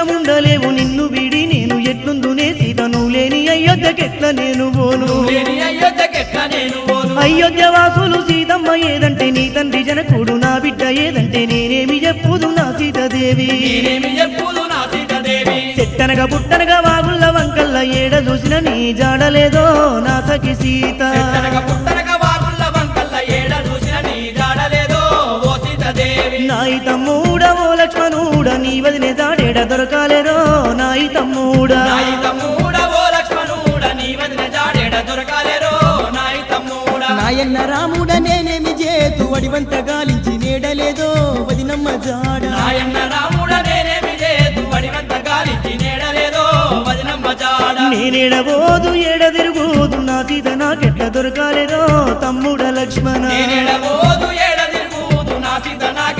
నిమిషముండలేవు నిన్ను విడి నేను ఎట్లుందునే సీత నువ్వు లేని అయోధ్యకెట్ల నేను పోను అయోధ్య వాసులు సీతమ్మ ఏదంటే నీ తండ్రి జనకుడు నా బిడ్డ ఏదంటే నేనేమి చెప్పుదు నా సీతాదేవి చెట్టనగా పుట్టనగా వాగుళ్ళ వంకల్ల ఏడ చూసిన నీ జాడలేదో నా సఖి సీత నాయి తమ్ముడవో లక్ష్మణుడ నీ వదిలే జాడేడ దొరకాలేరో నాయి తమ్ముడా నాయన్న రాముడ నేనేమి చేతు అడివంత గాలించి నేడలేదో వదినమ్మ జాడ నేనేడబోదు ఏడ తిరుగుదు నా సీత నాకెట్ల దొరకాలేరో తమ్ముడ లక్ష్మణ